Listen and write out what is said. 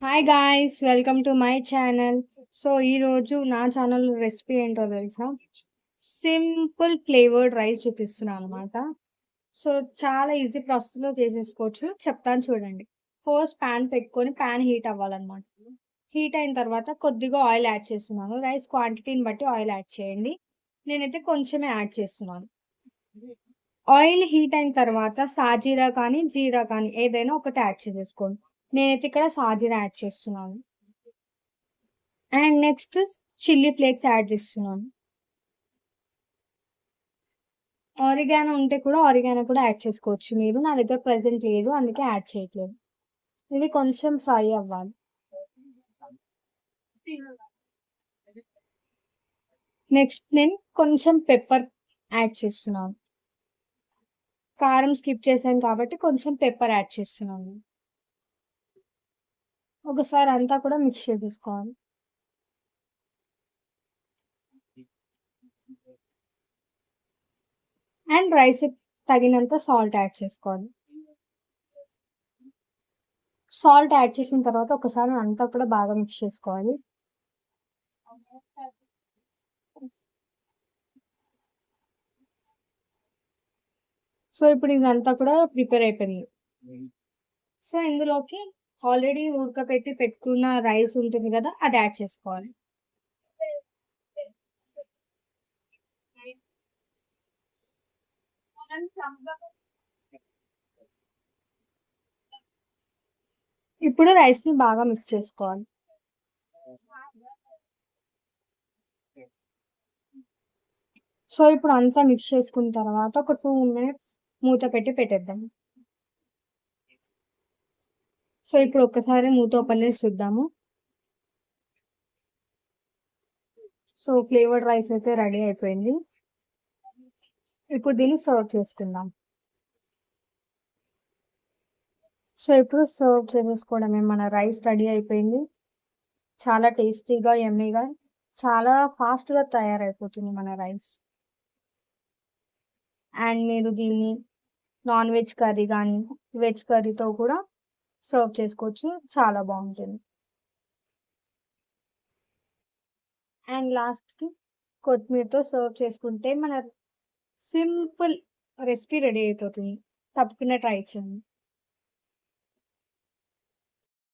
Hi guys welcome to my channel. So ఈరోజు నా channel recipe ఏంటో తెలుసా? సింపుల్ ఫ్లేవర్డ్ రైస్ చూపిస్తున్నాను అనమాట. సో చాలా ఈజీ ప్రాసెస్లో చేసేసుకోవచ్చు. చెప్తాను చూడండి. ఫస్ట్ ప్యాన్ పెట్టుకొని ప్యాన్ హీట్ అవ్వాలన్నమాట. హీట్ అయిన తర్వాత కొద్దిగా ఆయిల్ యాడ్ చేస్తున్నాను. రైస్ క్వాంటిటీని బట్టి ఆయిల్ యాడ్ చేయండి. నేనైతే కొంచెమే యాడ్ చేస్తున్నాను. ఆయిల్ హీట్ అయిన తర్వాత సాజీరా కానీ జీరా కానీ ఏదైనా ఒకటి యాడ్ చేసేసుకోండి. నేనైతే ఇక్కడ సాజీరా యాడ్ చేస్తున్నాను. And next chilli flakes add చేస్తున్నాను. ఆరిగానో ఉంటే కూడా ఆరిగానో కూడా యాడ్ చేసుకోవచ్చు మీరు. నా దగ్గర ప్రెజెంట్ లేదు అందుకే యాడ్ చేయట్లేదు. ఇవి కొంచెం ఫ్రై అవ్వాలి. నెక్స్ట్ నేను కొంచెం పెప్పర్ యాడ్ చేస్తున్నాను. కారం స్కిప్ చేశాను కాబట్టి కొంచెం పెప్పర్ యాడ్ చేస్తున్నాను. ఒకసారి అంతా కూడా మిక్స్ చేసేసుకోవాలి. అండ్ రైస్ తగినంత సాల్ట్ యాడ్ చేసుకోవాలి. సాల్ట్ యాడ్ చేసిన తర్వాత ఒకసారి అంతా కూడా బాగా మిక్స్ చేసుకోవాలి. సో ఇప్పుడు ఇదంతా కూడా ప్రిపేర్ అయిపోయింది. సో ఇందులోకి ఆల్రెడీ ఉడకపెట్టి పెట్టుకున్న రైస్ ఉంటుంది కదా, అది యాడ్ చేసుకోవాలి. ఇప్పుడు రైస్ ని బాగా మిక్స్ చేసుకోవాలి. సో ఇప్పుడు అంతా మిక్స్ చేసుకున్న తర్వాత ఒక 2 మినిట్స్ మూత పెట్టి పెట్టేద్దాం. సో ఇప్పుడు ఒక్కసారి మూత ఓపెన్ చేసి చూద్దాము. సో ఫ్లేవర్డ్ రైస్ అయితే రెడీ అయిపోయింది. ఇప్పుడు దీన్ని సర్వ్ చేసుకుందాం. సో ఇప్పుడు సర్వ్ చేసేసుకోవడమే. మన రైస్ రెడీ అయిపోయింది. చాలా టేస్టీగా యమ్మీగా చాలా ఫాస్ట్‌గా తయారైపోతుంది మన రైస్. అండ్ మీరు దీన్ని నాన్ వెజ్ కర్రీ గానీ, వెజ్ కర్రీతో కూడా సర్వ్ చేసుకోవచ్చు. చాలా బావుంటుంది. అండ్ లాస్ట్‌కి కొత్తిమీరతో సర్వ్ చేసుకుంటే మన సింపుల్ రెసిపీ రెడీ అయిపోతుంది. తప్పకుండా ట్రై చేయండి.